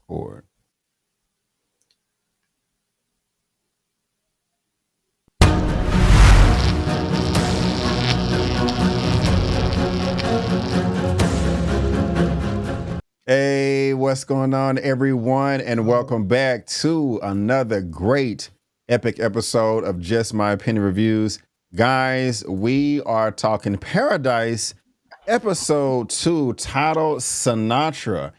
Record. Hey, what's going on, everyone? And welcome back to another great epic episode of Just My Opinion Reviews. Guys, we are talking Paradise, episode 2, titled Sinatra.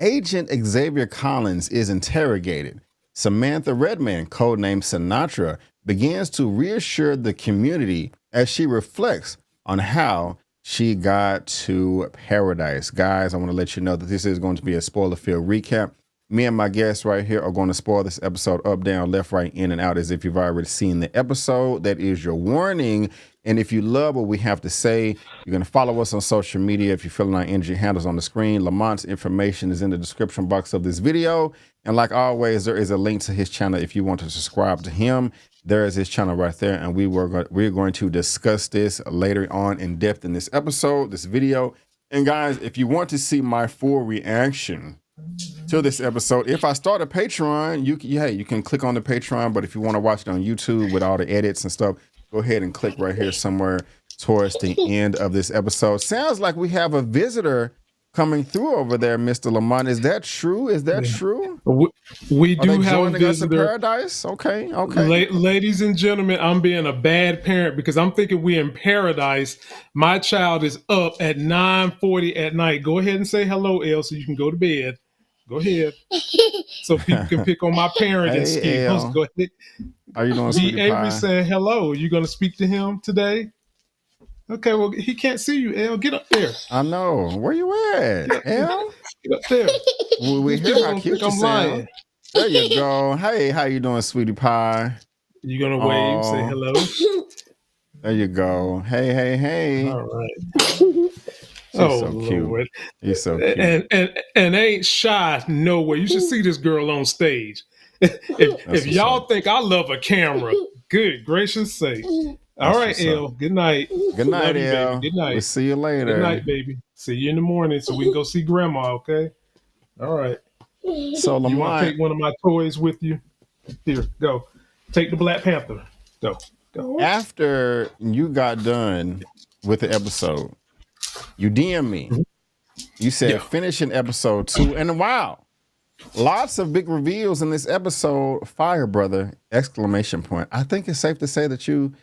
Agent Xavier Collins is interrogated. Samantha Redman, codename Sinatra, begins to reassure the community as she reflects on how she got to Paradise. Guys, I want to let you know that this is going to be a spoiler-filled recap. Me and my guests right here are going to spoil this episode up, down, left, right, in, and out as if you've already seen the episode. That is your warning. And if you love what we have to say, you're going to follow us on social media. If you're filling our energy handles on the screen, Lamont's information is in the description box of this video. And like always, there is a link to his channel if you want to subscribe to him. There is his channel right there, and we're going to discuss this later on in depth in this episode, this video. And guys, if you want to see my full reaction to this episode, if I start a Patreon, you can click on the Patreon. But if you want to watch it on YouTube with all the edits and stuff, go ahead and click right here somewhere towards the end of this episode. Sounds like we have a visitor coming through over there, Mr. Lamont. Is that true? Is that true? We do have a visitor. Paradise? Okay. Ladies and gentlemen, I'm being a bad parent because I'm thinking we're in paradise. My child is up at 9:40 at night. Go ahead and say hello, Elle, so you can go to bed. Go ahead. So people can pick on my parenting skills. Go ahead. How you doing, sweetie Avery pie? saying hello. You going to speak to him today? Okay, well, he can't see you, Elle. Get up there. I know. Where you at, Elle? Get up there. We hear how cute you sound. There you go. Hey, how you doing, sweetie pie? You going to wave, say hello? There you go. Hey. All right. She's so cute. Lord. You're so cute. And ain't shy nowhere. You should see this girl on stage. If y'all think I love a camera, good gracious sake. All right, Elle. Good night. Good night, Elle. Good night. We'll see you later. Good night, baby. See you in the morning so we can go see Grandma, okay? All right. So, Lamont, you want to take one of my toys with you? Here, go. Take the Black Panther. Go. After you got done with the episode, you DM me. You said finishing episode 2, and wow, lots of big reveals in this episode. Fire, brother! Exclamation point. I think it's safe to say that you.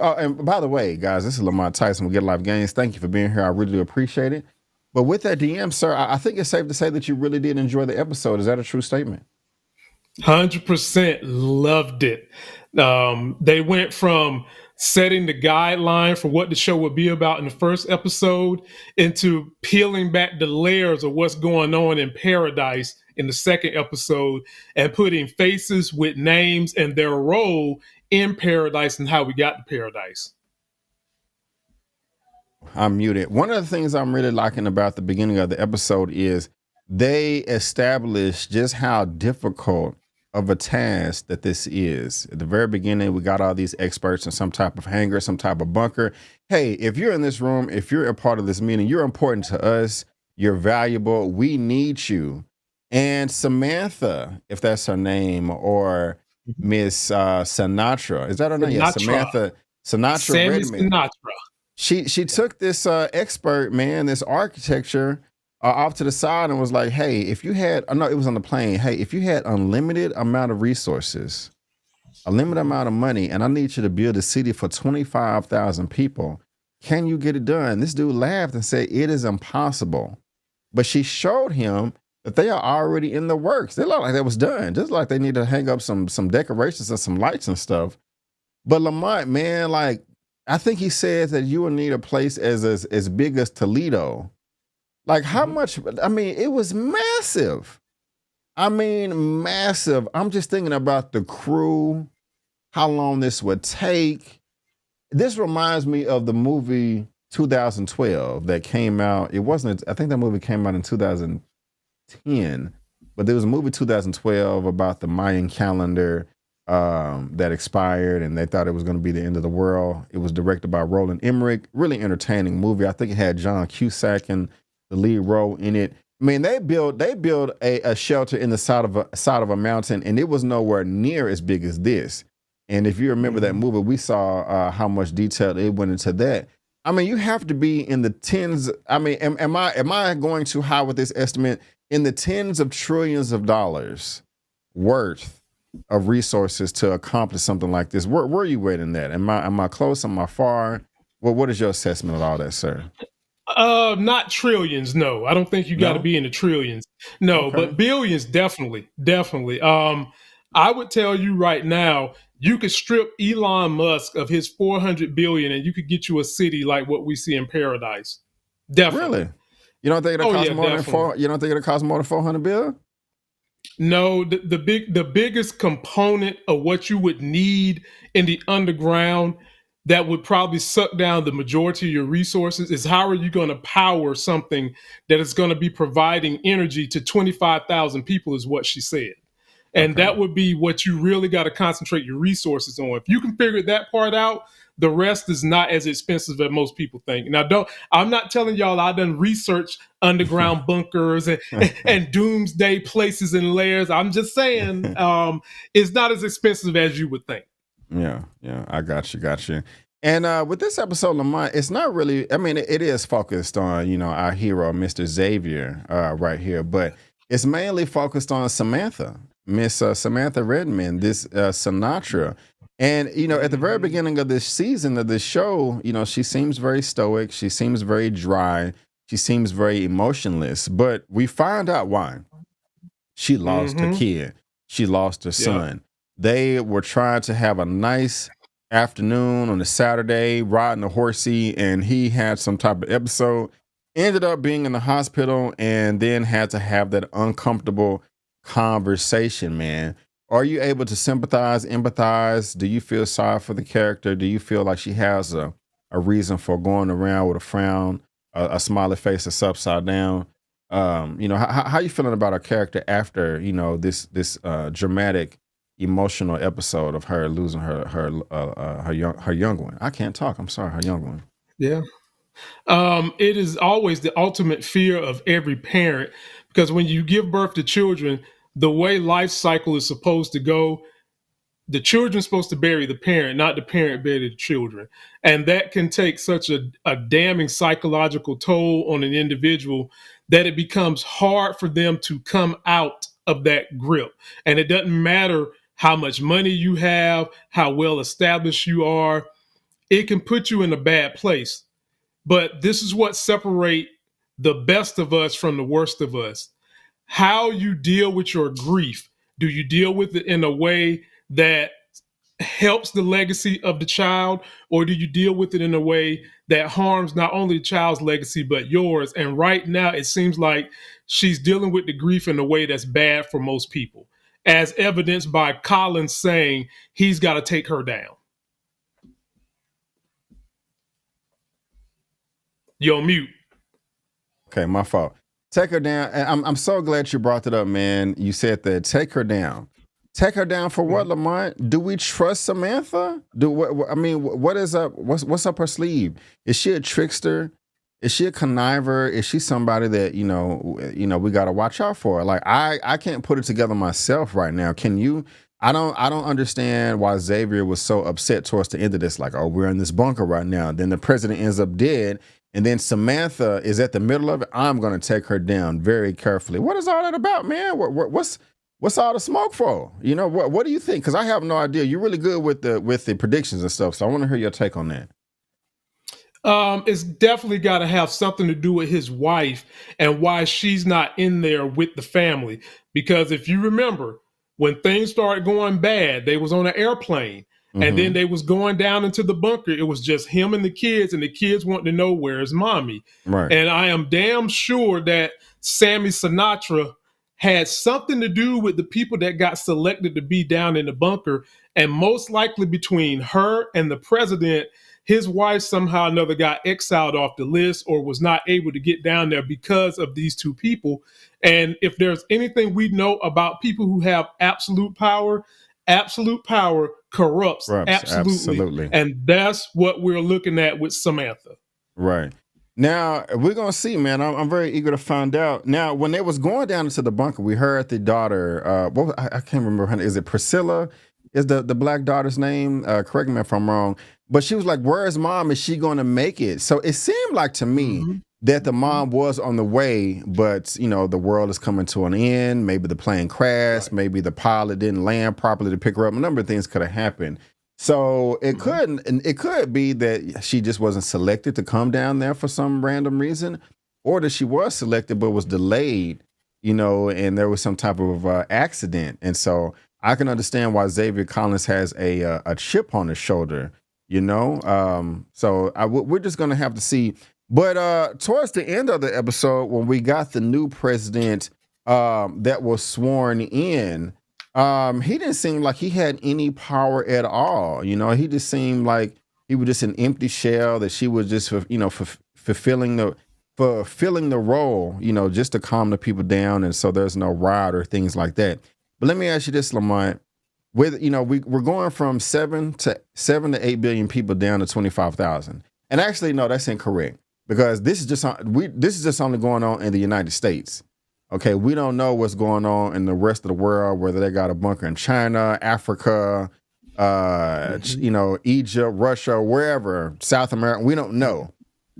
Oh, and by the way, guys, this is Lamar Tyson with Get Life Games. Thank you for being here. I really do appreciate it. But with that DM, sir, I think it's safe to say that you really did enjoy the episode. Is that a true statement? 100% loved it. They went from setting the guideline for what the show would be about in the first episode into peeling back the layers of what's going on in Paradise in the second episode and putting faces with names and their role in Paradise and how we got to Paradise. I'm muted. One of the things I'm really liking about the beginning of the episode is they established just how difficult of a task that this is. At the very beginning, we got all these experts in some type of hangar, some type of bunker. Hey, if you're in this room, if you're a part of this meeting, you're important to us. You're valuable. We need you. And Samantha, if that's her name, or Miss Sinatra, is that her name? Yeah, Samantha Redmond. Sinatra. She took this expert man, this architecture, off to the side and was like, hey, if you had, no, it was on the plane. Hey, if you had unlimited amount of resources, a limited amount of money, and I need you to build a city for 25,000 people, can you get it done? This dude laughed and said, it is impossible. But she showed him that they are already in the works. They look like that was done, just like they need to hang up some decorations and some lights and stuff. But Lamont, man, like, I think he says that you will need a place as big as Toledo. Like, how much? I mean, it was massive. Massive. I'm just thinking about the crew, how long this would take. This reminds me of the movie 2012 that came out. It wasn't, I think that movie came out in 2010, but there was a movie 2012 about the Mayan calendar that expired, and they thought it was going to be the end of the world. It was directed by Roland Emmerich. Really entertaining movie. I think it had John Cusack in the lead role in it. I mean, they built a shelter in the side of a mountain, and it was nowhere near as big as this. And if you remember that movie, we saw how much detail it went into that. I mean, you have to be in the tens. I mean, am I going too high with this estimate? In the tens of trillions of dollars worth of resources to accomplish something like this. Where are you waiting that? Am I close? Am I far? Well, what is your assessment of all that, sir? Not trillions. No, I don't think you got to No. be in the trillions. No, Okay. but billions, definitely, definitely. I would tell you right now, you could strip Elon Musk of his 400 billion, and you could get you a city like what we see in Paradise. Definitely. Really? You don't think it'll Oh cost yeah, more than definitely. four? You don't think it'll cost more than 400 bill? No, the biggest component of what you would need in the underground that would probably suck down the majority of your resources is how are you going to power something that is going to be providing energy to 25,000 people is what she said. And Okay. that would be what you really got to concentrate your resources on. If you can figure that part out, the rest is not as expensive as most people think. Now, I'm not telling y'all I done research underground bunkers and doomsday places and layers. I'm just saying it's not as expensive as you would think. Yeah, I got you. And with this episode, Lamont, it's not really. I mean, it is focused on our hero, Mr. Xavier, right here, but it's mainly focused on Samantha, Miss Samantha Redmond, this Sinatra. And at the very beginning of this season of this show, she seems very stoic. She seems very dry. She seems very emotionless. But we find out why. She lost her kid. She lost her son. They were trying to have a nice afternoon on a Saturday, riding a horsey, and he had some type of episode. Ended up being in the hospital, and then had to have that uncomfortable conversation, man. Are you able to sympathize, empathize? Do you feel sorry for the character? Do you feel like she has a reason for going around with a frown, a smiley face that's upside down? How you feeling about her character after this dramatic, emotional episode of her losing her young one? I can't talk. I'm sorry, her young one. Yeah. It is always the ultimate fear of every parent because when you give birth to children, the way life cycle is supposed to go, the children's supposed to bury the parent, not the parent bury the children. And that can take such a damning psychological toll on an individual that it becomes hard for them to come out of that grip. And it doesn't matter how much money you have, how well established you are, it can put you in a bad place. But this is what separates the best of us from the worst of us. How you deal with your grief. Do you deal with it in a way that helps the legacy of the child, or do you deal with it in a way that harms not only the child's legacy but yours? And right now, it seems like she's dealing with the grief in a way that's bad for most people, as evidenced by Collins saying he's got to take her down. You're on mute. Okay, my fault. Take her down. And I'm so glad you brought that up, man. You said that. Take her down. Take her down for what, Lamont? Do we trust Samantha? I mean, what is up? What's up her sleeve? Is she a trickster? Is she a conniver? Is she somebody that we got to watch out for? Like I can't put it together myself right now. Can you? I don't understand why Xavier was so upset towards the end of this. Like, oh, we're in this bunker right now. Then the president ends up dead, and then Samantha is at the middle of it. I'm going to take her down very carefully. What is all that about, man? What's all the smoke for? What do you think? Because I have no idea. You're really good with the predictions and stuff, so I want to hear your take on that. It's definitely got to have something to do with his wife and why she's not in there with the family. Because if you remember, when things started going bad, they was on an airplane, and then they was going down into the bunker. It was just him and the kids wanting to know where's mommy. Right. And I am damn sure that Sammy Sinatra had something to do with the people that got selected to be down in the bunker. And most likely between her and the president, his wife somehow or another got exiled off the list or was not able to get down there because of these two people. And if there's anything we know about people who have absolute power corrupts absolutely. And that's what we're looking at with Samantha. Right. Now we're gonna see, man. I'm very eager to find out. Now, when they was going down into the bunker, we heard the daughter. I can't remember her name. Is it Priscilla? Is the black daughter's name? Correct me if I'm wrong. But she was like, "Where is mom? Is she going to make it?" So it seemed like to me that the mom was on the way, but the world is coming to an end. Maybe the plane crashed. Right. Maybe the pilot didn't land properly to pick her up. A number of things could have happened. So it could be that she just wasn't selected to come down there for some random reason, or that she was selected but was delayed, and there was some type of accident. And so I can understand why Xavier Collins has a chip on his shoulder, So we're just gonna have to see. But towards the end of the episode, when we got the new president that was sworn in. He didn't seem like he had any power at all. He just seemed like he was just an empty shell, that she was just, fulfilling the role, just to calm the people down. And so there's no riot or things like that. But let me ask you this, Lamont, we're going from 7 to 8 billion people down to 25,000. And actually, no, that's incorrect, because this is just only going on in the United States. Okay, we don't know what's going on in the rest of the world, whether they got a bunker in China, Africa, Egypt, Russia, wherever, South America. We don't know.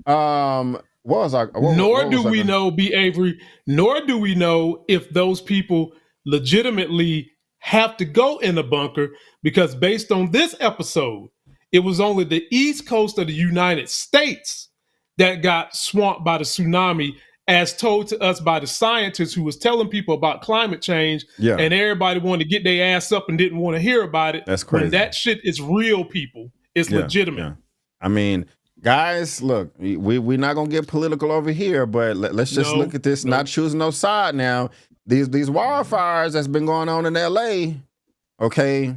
Nor do we know, B. Avery, nor do we know if those people legitimately have to go in a bunker, because based on this episode, it was only the East Coast of the United States that got swamped by the tsunami, as told to us by the scientists who was telling people about climate change, and everybody wanted to get their ass up and didn't want to hear about it. That's crazy. When that shit is real, people. It's legitimate. Yeah. I mean, guys, look, we're not going to get political over here, but let's just look at this, not choosing no side now. These wildfires that's been going on in LA, okay,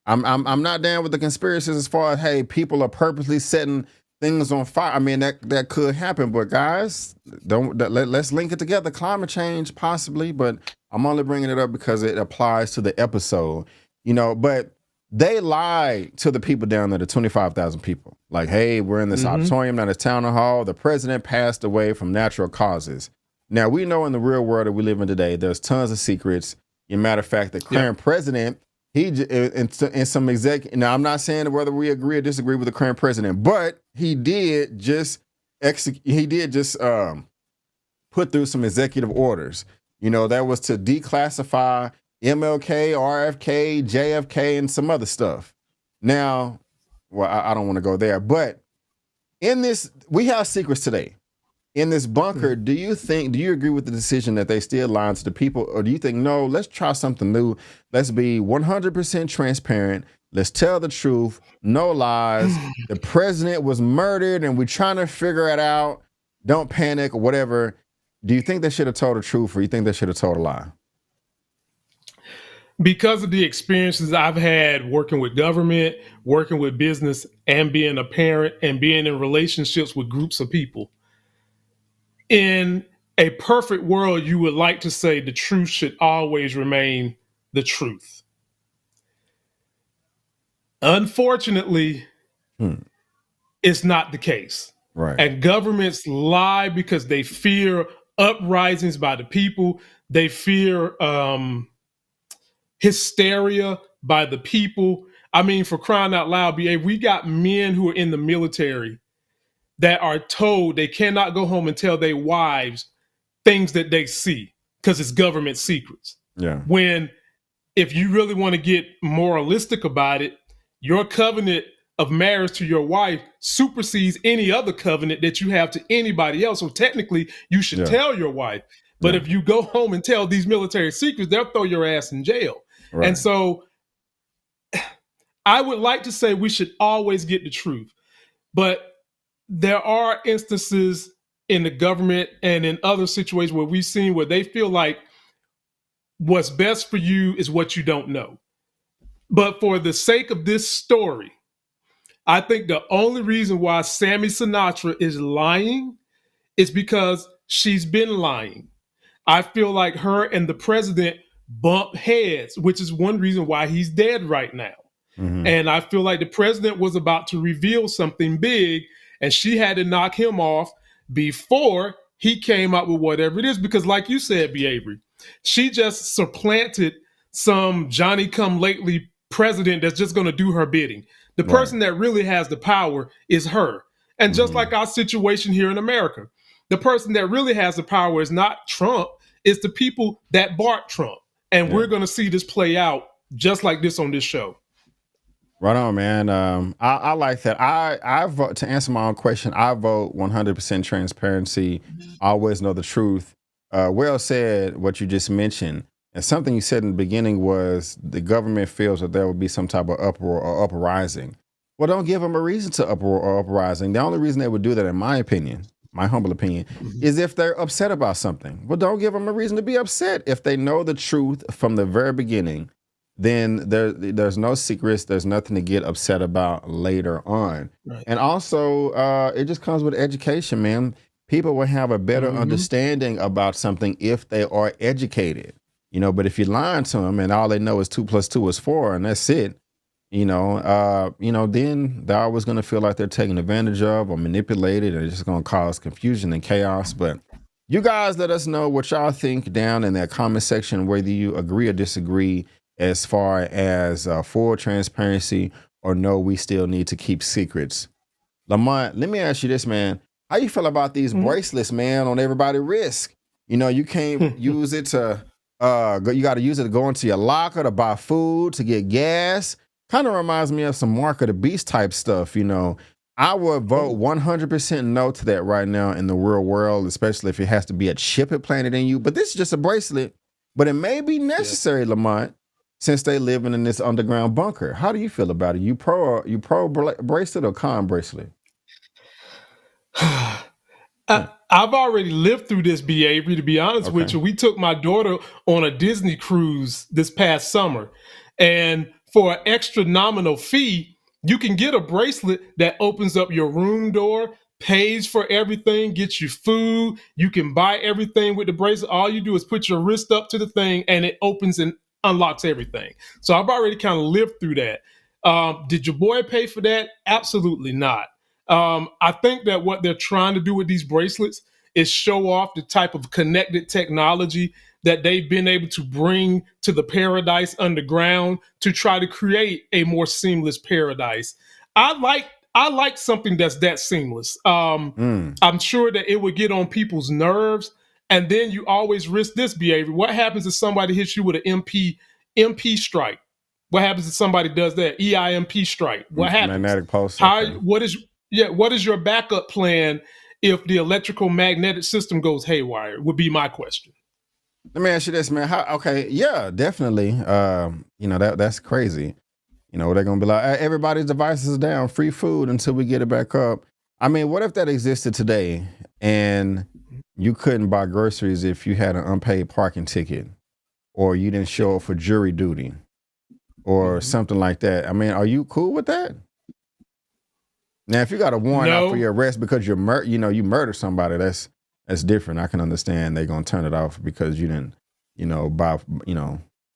I'm not down with the conspiracies as far as, hey, people are purposely setting things on fire. I mean, that could happen, but guys, let's link it together. Climate change, possibly, but I'm only bringing it up because it applies to the episode, but they lied to the people down there, the 25,000 people. Like, hey, we're in this auditorium, not a town hall. The president passed away from natural causes. Now, we know in the real world that we live in today, there's tons of secrets. As a matter of fact, the current president, he in some now I'm not saying whether we agree or disagree with the current president, but he did just put through some executive orders. That was to declassify MLK, RFK, JFK, and some other stuff. Now, well, I don't want to go there, but in this, we have secrets today. In this bunker, do you agree with the decision that they still lied to the people, or do you think, no, let's try something new? Let's be 100% transparent. Let's tell the truth. No lies. The president was murdered and we're trying to figure it out. Don't panic or whatever. Do you think they should have told the truth, or you think they should have told a lie? Because of the experiences I've had working with government, working with business, and being a parent and being in relationships with groups of people, in a perfect world, you would like to say the truth should always remain the truth. Unfortunately, it's not the case. Right. And governments lie because they fear uprisings by the people. They fear hysteria by the people. I mean, for crying out loud, we got men who are in the military that are told they cannot go home and tell their wives things that they see because it's government secrets. Yeah. When, if you really want to get moralistic about it, your covenant of marriage to your wife supersedes any other covenant that you have to anybody else. So technically, you should tell your wife. But if you go home and tell these military secrets, they'll throw your ass in jail. Right. And so I would like to say we should always get the truth. But there are instances in the government and in other situations where we've seen where they feel like what's best for you is what you don't know. But for the sake of this story, I think the only reason why Sammy Sinatra is lying is because she's been lying. I feel like her and the president bump heads, which is one reason why he's dead right now. Mm-hmm. And I feel like the president was about to reveal something big, and she had to knock him off before he came out with whatever it is. Because like you said, B. Avery, she just supplanted some Johnny come lately president that's just going to do her bidding. The person that really has the power is her. And just like our situation here in America, the person that really has the power is not Trump, it's the people that bought Trump. And we're going to see this play out just like this on this show. Right on, man. I like that. I vote, to answer my own question, I vote 100% transparency. Always know the truth. Well said, what you just mentioned. And something you said in the beginning was the government feels that there will be some type of uproar or uprising. Well, don't give them a reason to uproar or uprising. The only reason they would do that, in my opinion, my humble opinion, is if they're upset about something. Well, don't give them a reason to be upset. If they know the truth from the very beginning, then there's no secrets. There's nothing to get upset about later on. Right. And also, it just comes with education, man. People will have a better understanding about something if they are educated. But if you're lying to them and all they know is 2 + 2 is 4 and that's it, then they're always going to feel like they're taken advantage of or manipulated, and it's just going to cause confusion and chaos. But you guys let us know what y'all think down in that comment section, whether you agree or disagree as far as full transparency or no, we still need to keep secrets. Lamont, let me ask you this, man. How you feel about these bracelets, man, on everybody's wrist? You can't use it to... you got to use it to go into your locker, to buy food, to get gas. Kind of reminds me of some Mark of the Beast type stuff. I would vote 100% no to that right now in the real world, especially if it has to be a chip implanted in you. But this is just a bracelet. But it may be necessary, Lamont, since they living in this underground bunker. How do you feel about it? You pro bracelet or con bracelet? I've already lived through this, B. Avery, to be honest with you. We took my daughter on a Disney cruise this past summer. And for an extra nominal fee, you can get a bracelet that opens up your room door, pays for everything, gets you food. You can buy everything with the bracelet. All you do is put your wrist up to the thing and it opens and unlocks everything. So I've already kind of lived through that. Did your boy pay for that? Absolutely not. I think that what they're trying to do with these bracelets is show off the type of connected technology that they've been able to bring to the paradise underground to try to create a more seamless paradise. I like something that's that seamless. I'm sure that it would get on people's nerves, and then you always risk this behavior. What happens if somebody hits you with an MP strike? What happens if somebody does that EIMP strike? What happens? Magnetic pulse. What is your backup plan if the electrical magnetic system goes haywire? Would be my question. Let me ask you this, man. Yeah, definitely. That's crazy. They're gonna be like, everybody's devices are down, free food until we get it back up. I mean, what if that existed today and you couldn't buy groceries if you had an unpaid parking ticket, or you didn't show up for jury duty, or something like that? I mean, are you cool with that? Now, if you got a warrant out for your arrest because you murdered somebody, that's different. I can understand they're gonna turn it off because you didn't, buy,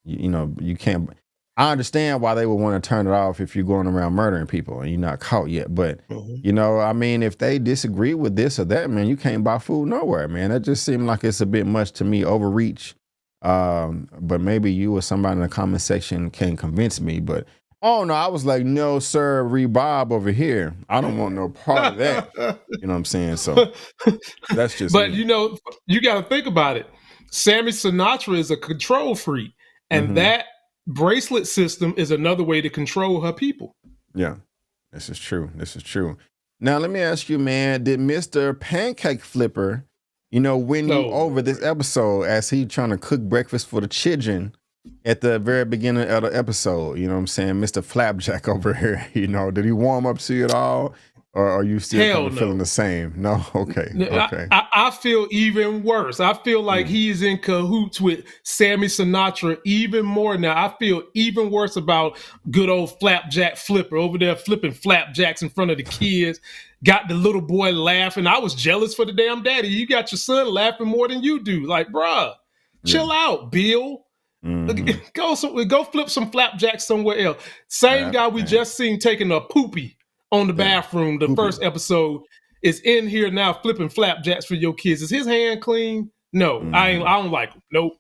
you can't. I understand why they would want to turn it off if you're going around murdering people and you're not caught yet. But I mean, if they disagree with this or that, man, you can't buy food nowhere, man. That just seemed like it's a bit much to me, overreach. But maybe you or somebody in the comment section can convince me. But oh no, I was like, no, sir, Bob over here. I don't want no part of that. You know what I'm saying? So that's just. But me. You got to think about it. Sammy Sinatra is a control freak, and that bracelet system is another way to control her people. Yeah, this is true. Now let me ask you, man, did Mr. Pancake Flipper, win you over this episode as he trying to cook breakfast for the children at the very beginning of the episode? You know what I'm saying? Mr. Flapjack over here, did he warm up to you at all? Or are you still kind of feeling the same? No? Okay. I feel even worse. I feel like he's in cahoots with Sammy Sinatra even more now. I feel even worse about good old Flapjack Flipper over there flipping flapjacks in front of the kids. Got the little boy laughing. I was jealous for the damn daddy. You got your son laughing more than you do. Like, bruh, chill out, Bill. Go flip some flapjacks somewhere else. Same guy we just seen taking a poopy on the bathroom, the first episode. is in here now flipping flapjacks for your kids. Is his hand clean? No, I don't like him. Nope.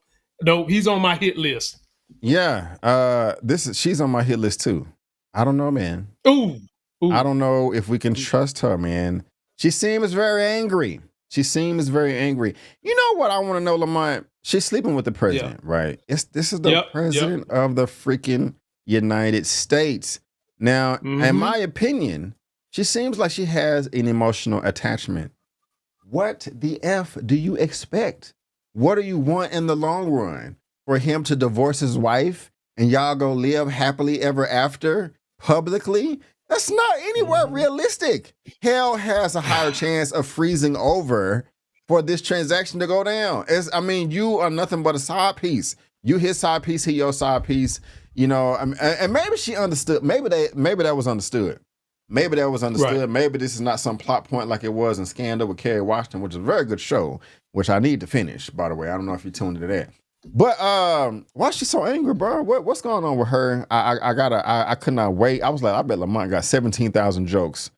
He's on my hit list. Yeah. She's on my hit list too. I don't know, man. Ooh. I don't know if we can trust her, man. She seems very angry. You know what I want to know, Lamont? She's sleeping with the president, right? This is the president of the freaking United States. Now, in my opinion, she seems like she has an emotional attachment. What the F do you expect? What do you want in the long run? For him to divorce his wife and y'all go live happily ever after publicly? That's not anywhere realistic. Hell has a higher chance of freezing over for this transaction to go down. You are nothing but a side piece. You his side piece, he your side piece. You know, and maybe she understood. Maybe that was understood. Right. Maybe this is not some plot point like it was in Scandal with Kerry Washington, which is a very good show, which I need to finish, by the way. I don't know if you tuned into that. But why is she so angry, bro? What's going on with her? I could not wait. I was like, I bet Lamont got 17,000 jokes,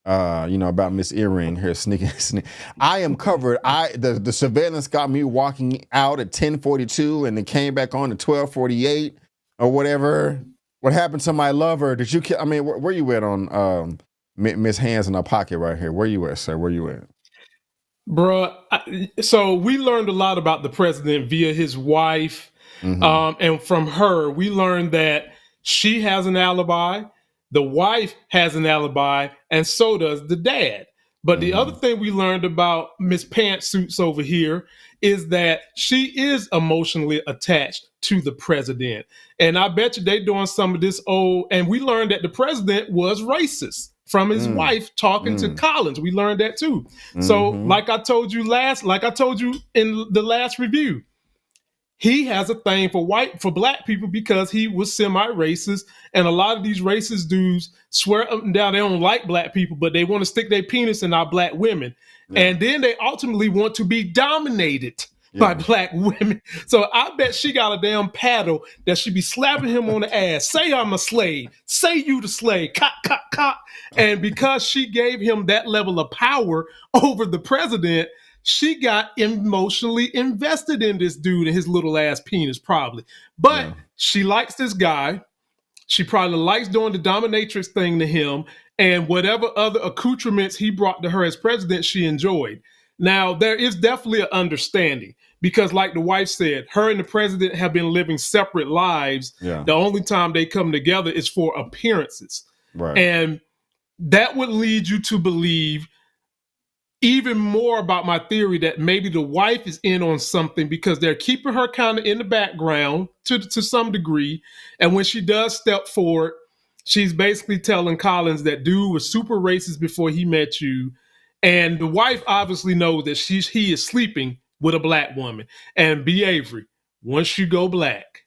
about Miss Earring here sneaking. I am covered. The surveillance got me walking out at 10:42 and it came back on at 12:48 or whatever. What happened to my lover? Did you? Where you at on Miss Hands in her pocket right here? Where you at, sir? Where you at? Bruh, so we learned a lot about the president via his wife. And from her, we learned that she has an alibi, the wife has an alibi, and so does the dad. But the other thing we learned about Miss Pantsuits over here is that she is emotionally attached to the president. And I bet you they doing some of this and we learned that the president was racist from his wife talking to Collins. We learned that too. So like I told you in the last review, he has a thing for black people because he was semi-racist. And a lot of these racist dudes swear up and down they don't like black people, but they want to stick their penis in our black women. Yeah. And then they ultimately want to be dominated by black women. So I bet she got a damn paddle that she be slapping him on the ass. Say I'm a slave. Say you the slave. Cock, cock, cock. And because she gave him that level of power over the president, she got emotionally invested in this dude and his little ass penis, probably. But she likes this guy. She probably likes doing the dominatrix thing to him, and whatever other accoutrements he brought to her as president, she enjoyed. Now, there is definitely an understanding because, like the wife said, her and the president have been living separate lives. Yeah. The only time they come together is for appearances. Right. And that would lead you to believe even more about my theory that maybe the wife is in on something because they're keeping her kind of in the background to some degree. And when she does step forward, she's basically telling Collins that dude was super racist before he met you. And the wife obviously knows that he is sleeping with a black woman. And B. Avery, once you go black,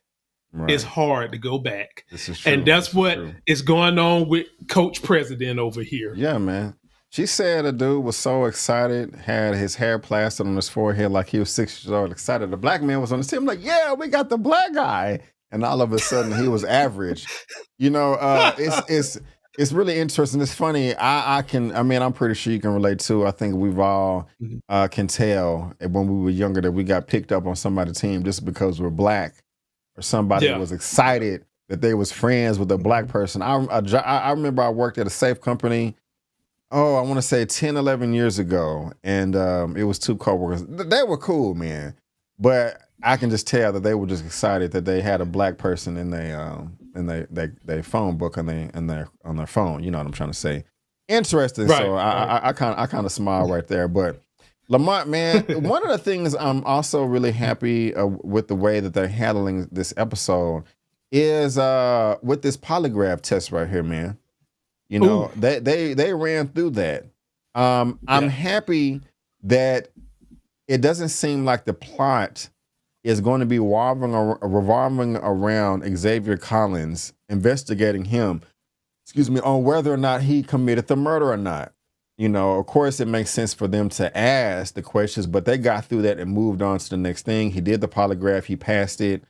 it's hard to go back. This is true. And that's what is going on with Coach President over here. Yeah, man. She said a dude was so excited, had his hair plastered on his forehead like he was 6 years old, excited. The black man was on the team, like, yeah, we got the black guy. And all of a sudden, he was average. It's really interesting. It's funny. I'm pretty sure you can relate to. I think we've all can tell when we were younger that we got picked up on somebody's team just because we're black, or somebody was excited that they was friends with a black person. I remember I worked at a safe company. Oh, I want to say 10, 11 years ago. And it was two coworkers. They were cool, man. But I can just tell that they were just excited that they had a black person in their phone book on their phone. You know what I'm trying to say. Interesting. Right, so I kind of smile right there. But Lamont, man, one of the things I'm also really happy with the way that they're handling this episode is with this polygraph test right here, man. You know, they ran through that. I'm happy that it doesn't seem like the plot is going to be revolving around Xavier Collins investigating him, on whether or not he committed the murder or not. You know, of course, it makes sense for them to ask the questions, but they got through that and moved on to the next thing. He did the polygraph, he passed it.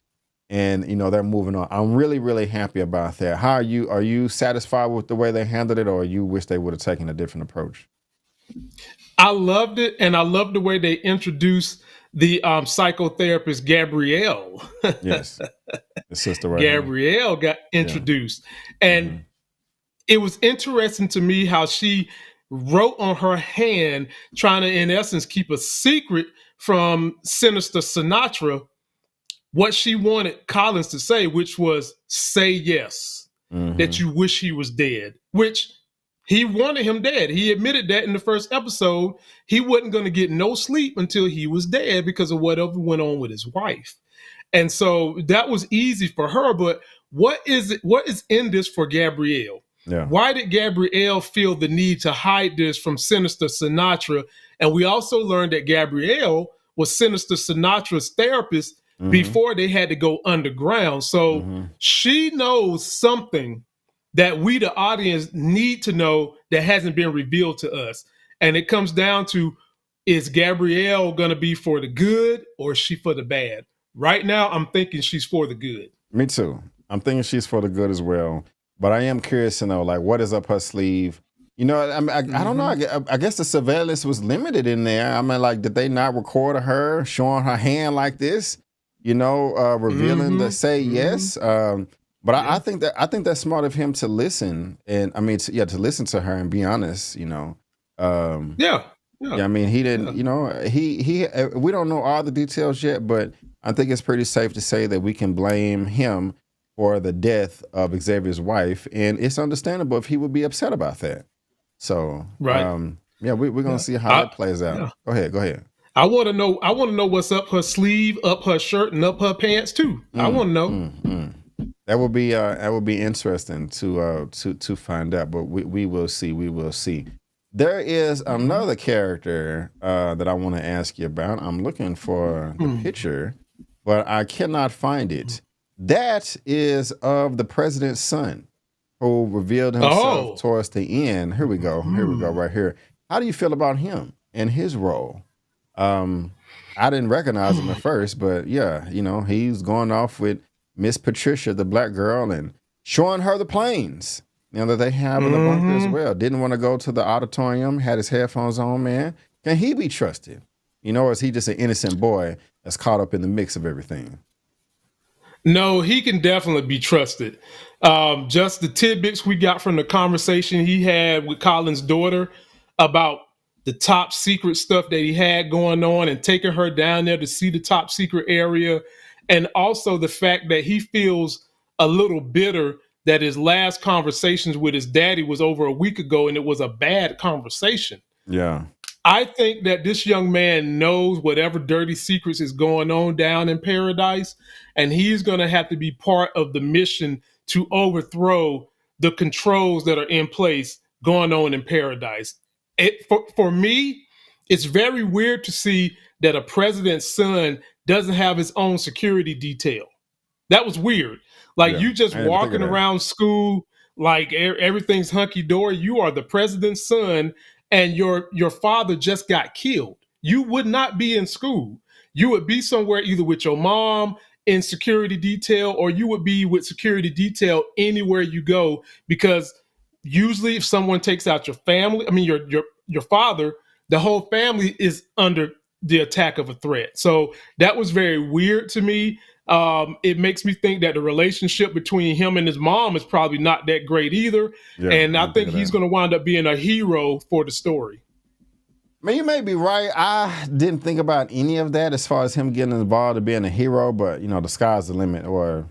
And, they're moving on. I'm really, really happy about that. Are you satisfied with the way they handled it, or you wish they would have taken a different approach? I loved it, and I loved the way they introduced the psychotherapist Gabrielle. Yes, the sister right here. Gabrielle got Yeah. introduced, and Mm-hmm. it was interesting to me how she wrote on her hand, trying to, in essence, keep a secret from Sinister Sinatra what she wanted Collins to say, which was say yes, that Mm-hmm. you wish he was dead, which he wanted him dead. He admitted that in the first episode. He wasn't going to get no sleep until he was dead because of whatever went on with his wife. And so that was easy for her. But what is it? What is in this for Gabrielle? Yeah. Why did Gabrielle feel the need to hide this from Sinister Sinatra? And we also learned that Gabrielle was Sinister Sinatra's therapist Mm-hmm. before they had to go underground. So Mm-hmm. she knows something that we, the audience, need to know that hasn't been revealed to us. And it comes down to, is Gabrielle going to be for the good or is she for the bad? Right now, I'm thinking she's for the good. Me too. I'm thinking she's for the good as well. But I am curious to know, like, what is up her sleeve? You know, I mean, I don't know. I guess the surveillance was limited in there. I mean, like, did they not record her showing her hand like this? You know, revealing the say yes. But I think that's smart of him to listen, and I mean, to listen to her and be honest. You know, Yeah. I mean, he didn't. You know, he. We don't know all the details yet, but I think it's pretty safe to say that we can blame him for the death of Xavier's wife, and it's understandable if he would be upset about that. So, Right. yeah, we're gonna see how that plays out. Yeah. Go ahead. I want to know. I want to know what's up her sleeve, up her shirt, and up her pants too. I want to know. That would be interesting to find out, but we will see. We will see. There is another character that I want to ask you about. I'm looking for the picture, but I cannot find it. That is of the president's son, who revealed himself towards the end. Here we go. Here we go. Right here. How do you feel about him and his role? I didn't recognize him at first, but yeah, you know, he's going off with Miss Patricia, the black girl, and showing her the planes, you know, that they have in the bunker as well. Didn't want to go to the auditorium, had his headphones on, man. Can he be trusted? You know, or is he just an innocent boy that's caught up in the mix of everything? No, he can definitely be trusted. Just the tidbits we got from the conversation he had with Colin's daughter about the top secret stuff that he had going on and taking her down there to see the top secret area. And also the fact that he feels a little bitter that his last conversations with his daddy was over a week ago and it was a bad conversation. Yeah. I think that this young man knows whatever dirty secrets is going on down in Paradise, and he's going to have to be part of the mission to overthrow the controls that are in place going on in Paradise. For me, it's very weird to see that a president's son doesn't have his own security detail. That was weird. Like, you just walking around school like everything's hunky-dory. You are the president's son and your father just got killed. You would not be in school. You would be somewhere either with your mom in security detail, or you would be with security detail anywhere you go, because usually if someone takes out your family, I mean your father, the whole family is under the attack of a threat. So that was very weird to me. It makes me think that the relationship between him and his mom is probably not that great either. Yeah, and I think he's going to wind up being a hero for the story. I mean, you may be right. I didn't think about any of that as far as him getting involved in being a hero, but you know, the sky's the limit, or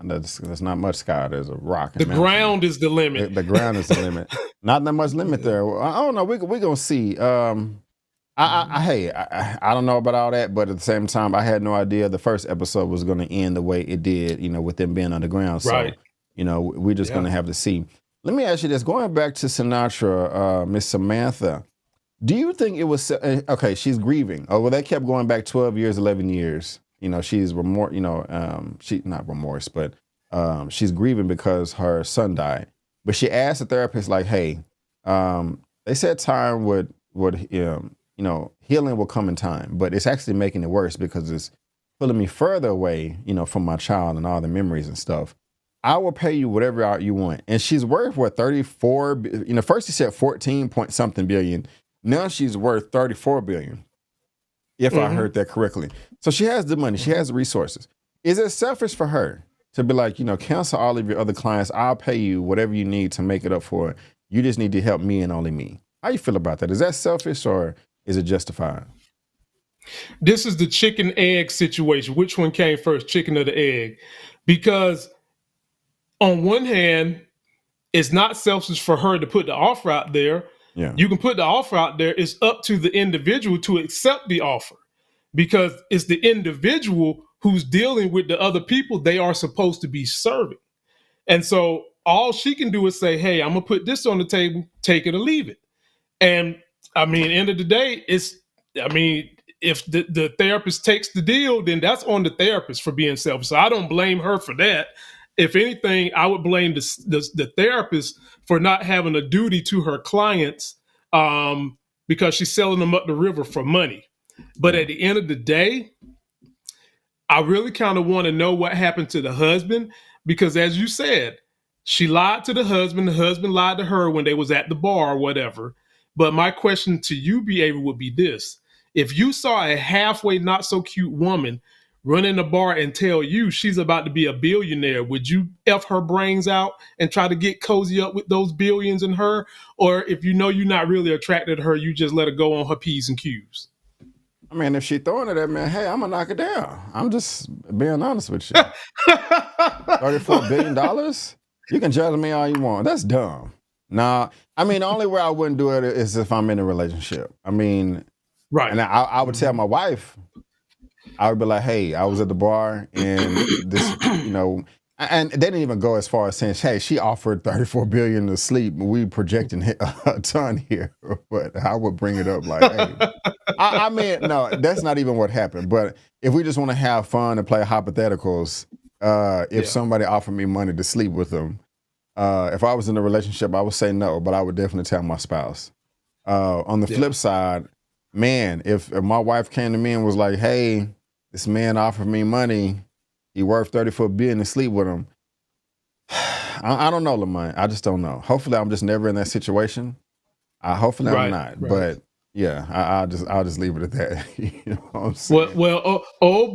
there's not much sky. There's a rock. The ground is the limit. The ground is the limit. Not that much limit there. I don't know. We're going to see. I don't know about all that, but at the same time, I had no idea the first episode was going to end the way it did, you know, with them being underground. So, right. You know, we're just going to have to see. Let me ask you this. Going back to Sinatra, Miss Samantha, do you think it was, okay, she's grieving. Oh, well, they kept going back 12 years, 11 years. You know, she's not remorse, but she's grieving because her son died. But she asked the therapist, like, hey, they said time would you know, healing will come in time, but it's actually making it worse because it's pulling me further away, you know, from my child and all the memories and stuff. I will pay you whatever you want. And she's worth, what, 34, you know, first he said 14 point something billion. Now she's worth 34 billion, if I heard that correctly. So she has the money, she has the resources. Is it selfish for her to be like, cancel all of your other clients? I'll pay you whatever you need to make it up for it. You just need to help me and only me. How you feel about that? Is that selfish or is it justified? This is the chicken egg situation. Which one came first, chicken or the egg? Because on one hand, it's not selfish for her to put the offer out there. Yeah. You can put the offer out there. It's up to the individual to accept the offer, because it's the individual who's dealing with the other people they are supposed to be serving. And so all she can do is say, hey, I'm going to put this on the table, take it or leave it. And I mean, end of the day, if the therapist takes the deal, then that's on the therapist for being selfish. So I don't blame her for that. If anything, I would blame the therapist for not having a duty to her clients, because she's selling them up the river for money. But at the end of the day, I really kind of want to know what happened to the husband, because as you said, she lied to the husband lied to her when they was at the bar or whatever. But my question to you, B.A., would be this. If you saw a halfway not so cute woman run in the bar and tell you she's about to be a billionaire, would you F her brains out and try to get cozy up with those billions in her? Or if you know you're not really attracted to her, you just let her go on her P's and Q's? I mean, if she throwing it at me, hey, I'm going to knock it down. I'm just being honest with you. $34 billion? You can judge me all you want. That's dumb. Nah, I mean, the only way I wouldn't do it is if I'm in a relationship. I mean, right. And I would tell my wife, I would be like, hey, I was at the bar and this, and they didn't even go as far as saying, hey, she offered 34 billion to sleep. We projecting a ton here, but I would bring it up like, hey, I mean, no, that's not even what happened. But if we just want to have fun and play hypotheticals, if somebody offered me money to sleep with them, if I was in a relationship, I would say no, but I would definitely tell my spouse. On the flip side, man, if my wife came to me and was like, hey, this man offered me money, he worth 34 billion to sleep with him. I don't know, Lamont. I just don't know. Hopefully I'm just never in that situation. Hopefully I'm not. Right. But yeah, I'll just leave it at that. You know what I'm saying? Well, old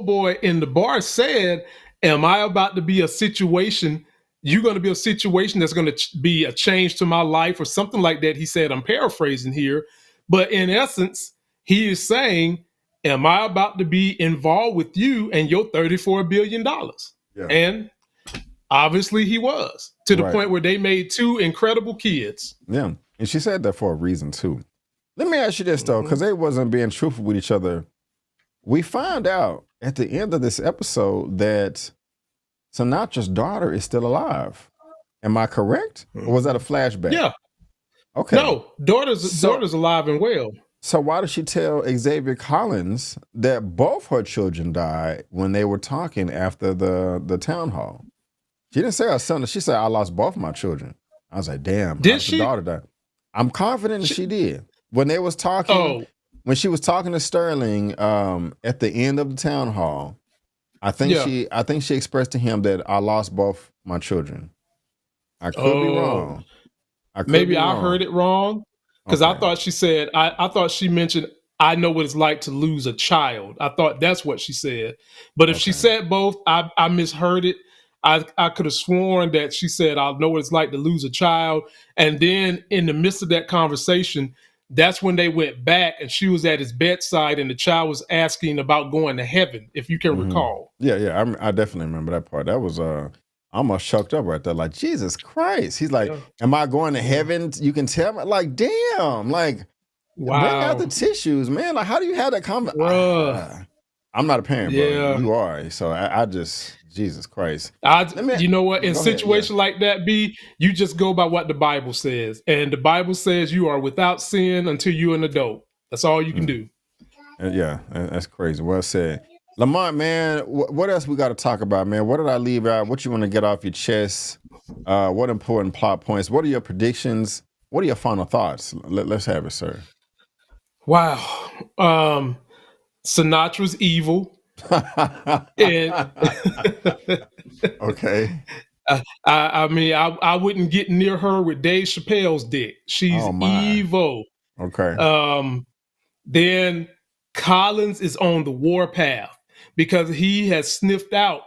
boy in the bar said, am I about to be a situation? You're going to be a situation that's going to be a change to my life or something like that. He said, I'm paraphrasing here. But in essence, he is saying, am I about to be involved with you and your $34 billion? Yeah. And obviously he was, to the point where they made two incredible kids. Yeah. And she said that for a reason too. Let me ask you this though, because they wasn't being truthful with each other. We found out at the end of this episode that Sinatra's daughter is still alive. Am I correct? Or was that a flashback? Yeah. Okay. No, daughter's alive and well. So why did she tell Xavier Collins that both her children died when they were talking after the town hall? She didn't say her son. She said, I lost both my children. I was like, damn. Did she? Daughter died. I'm confident she did. When they was talking, when she was talking to Sterling at the end of the town hall, I think she expressed to him that I lost both my children. I could be wrong. Maybe I heard it wrong. Because I thought she said, I thought she mentioned, I know what it's like to lose a child. I thought that's what she said. But if she said both, I misheard it. I could have sworn that she said, I know what it's like to lose a child. And then in the midst of that conversation, that's when they went back and she was at his bedside and the child was asking about going to heaven, if you can recall. Yeah. I definitely remember that part. That was almost choked up right there. Like, Jesus Christ. He's like, am I going to heaven? You can tell me. Like, damn. Like, bring out the tissues, man. Like, how do you have that conversation? I'm not a parent, bro. You are. So I just, Jesus Christ. You know what? In situations like that, B, you just go by what the Bible says. And the Bible says you are without sin until you're an adult. That's all you can do. Yeah, that's crazy. Well said. Lamont, man, what else we got to talk about, man? What did I leave out? What you want to get off your chest? What important plot points? What are your predictions? What are your final thoughts? Let's have it, sir. Wow. Sinatra's evil. And okay. I mean, I wouldn't get near her with Dave Chappelle's dick. She's evil. Okay. Then Collins is on the warpath because he has sniffed out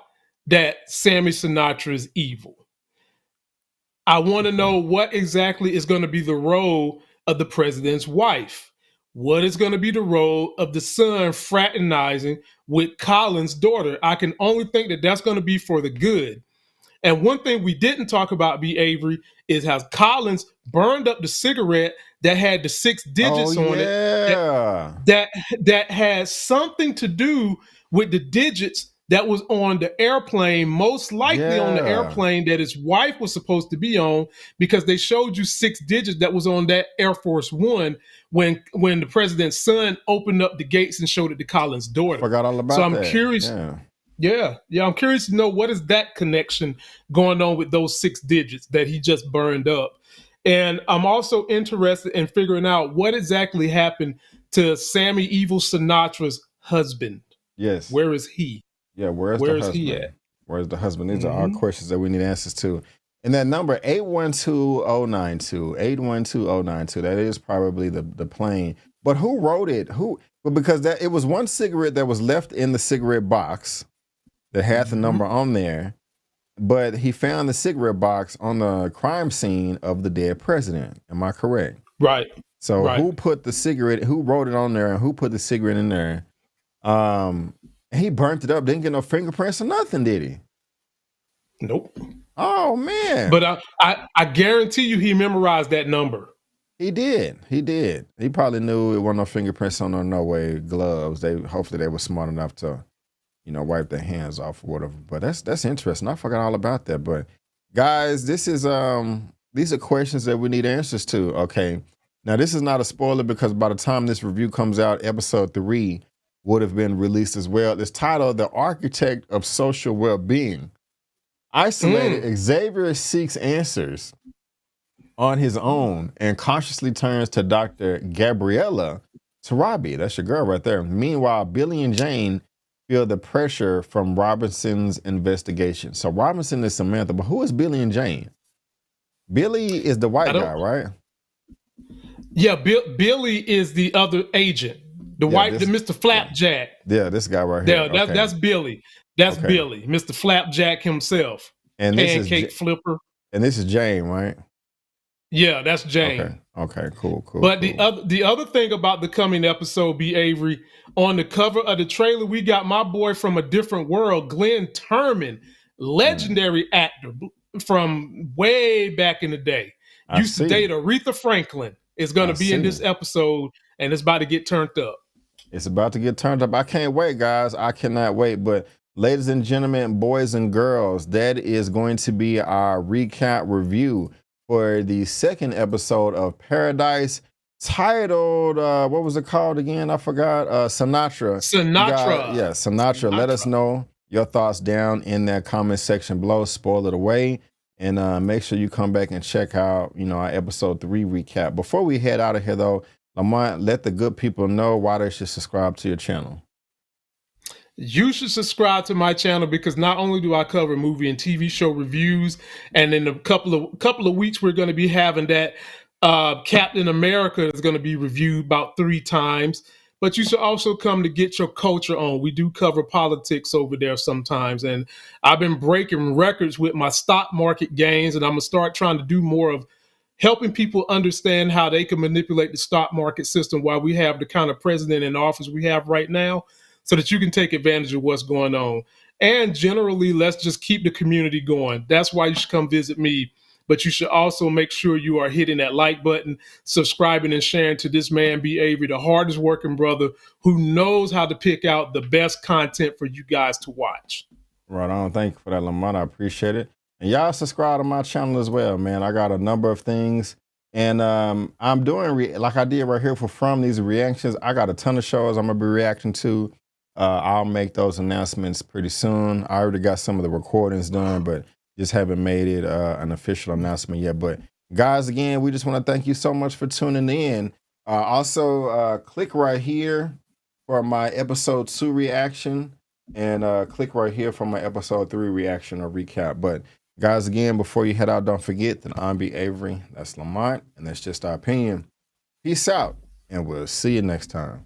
that Sammy Sinatra is evil. I want to know what exactly is going to be the role of the president's wife. What is going to be the role of the son fraternizing with Collins' daughter? I can only think that that's going to be for the good. And one thing we didn't talk about, B. Avery, is how Collins burned up the cigarette that had the 6 digits on it that has something to do with the digits that was on the airplane, most likely on the airplane that his wife was supposed to be on, because they showed you 6 digits that was on that Air Force One when the president's son opened up the gates and showed it to Collins' daughter. Forgot all about that. So I'm that. curious. Yeah. I'm curious to know what is that connection going on with those 6 digits that he just burned up. And I'm also interested in figuring out what exactly happened to Sammy Evil Sinatra's husband. Yes. Where is he? Yeah, where's the husband? He at? Where's the husband? These are all questions that we need answers to. And that number 812-092, 812-092, that is probably the plane. But who wrote it? But because it was one cigarette that was left in the cigarette box that had the number on there, but he found the cigarette box on the crime scene of the dead president. Am I correct? Right. So who put the cigarette, who wrote it on there, and who put the cigarette in there? He burnt it up, didn't get no fingerprints or nothing, did he? Nope. Oh, man. But I guarantee you he memorized that number. He did. He probably knew it wasn't no fingerprints on no way gloves. Hopefully they were smart enough to, wipe their hands off or whatever. But that's interesting. I forgot all about that. But guys, these are questions that we need answers to. Okay. Now this is not a spoiler because by the time this review comes out, episode 3 would have been released as well. It's titled The Architect of Social Well-Being. Isolated, Xavier seeks answers on his own and consciously turns to Dr. Gabrielle Tarabi. That's your girl right there. Meanwhile, Billy and Jane feel the pressure from Robinson's investigation. So Robinson is Samantha, but who is Billy and Jane? Billy is the white guy, right? Yeah, Billy is the other agent. The Mr. Flapjack. Yeah, this guy right here. Yeah, that's Billy. That's Billy, Mr. Flapjack himself. And Pancake flipper. And this is Jane, right? Yeah, that's Jane. Okay, cool. But the other thing about the coming episode, B. Avery, on the cover of the trailer, we got my boy from a different world, Glenn Turman, legendary actor from way back in the day. Used to date Aretha Franklin. Is going to be in this episode, and it's about to get turned up. It's about to get turned up. I can't wait, guys. I cannot wait. But ladies and gentlemen, boys and girls, that is going to be our recap review for the second episode of Paradise, titled, what was it called again? I forgot. Sinatra. Sinatra. Let us know your thoughts down in that comment section below. Spoil it away. And make sure you come back and check out, our episode 3 recap. Before we head out of here, though, Lamont, let the good people know why they should subscribe to your channel. You should subscribe to my channel because not only do I cover movie and TV show reviews, and in a couple of weeks we're going to be having that Captain America is going to be reviewed about 3 times. But you should also come to get your culture on. We do cover politics over there sometimes. And I've been breaking records with my stock market gains. And I'm going to start trying to do more of helping people understand how they can manipulate the stock market system while we have the kind of president in office we have right now, so that you can take advantage of what's going on. And generally, let's just keep the community going. That's why you should come visit me. But you should also make sure you are hitting that like button, subscribing and sharing to this man, B. Avery, the hardest working brother who knows how to pick out the best content for you guys to watch. Right on. Thank you for that, Lamont. I appreciate it. And y'all subscribe to my channel as well, man. I got a number of things. And I'm doing, like I did right here from these reactions, I got a ton of shows I'm going to be reacting to. I'll make those announcements pretty soon. I already got some of the recordings done, but just haven't made it an official announcement yet. But guys, again, we just want to thank you so much for tuning in. Also, click right here for my episode 2 reaction, and click right here for my episode 3 reaction or recap. But guys, again, before you head out, don't forget that I'm B. Avery, that's Lamont, and that's just our opinion. Peace out, and we'll see you next time.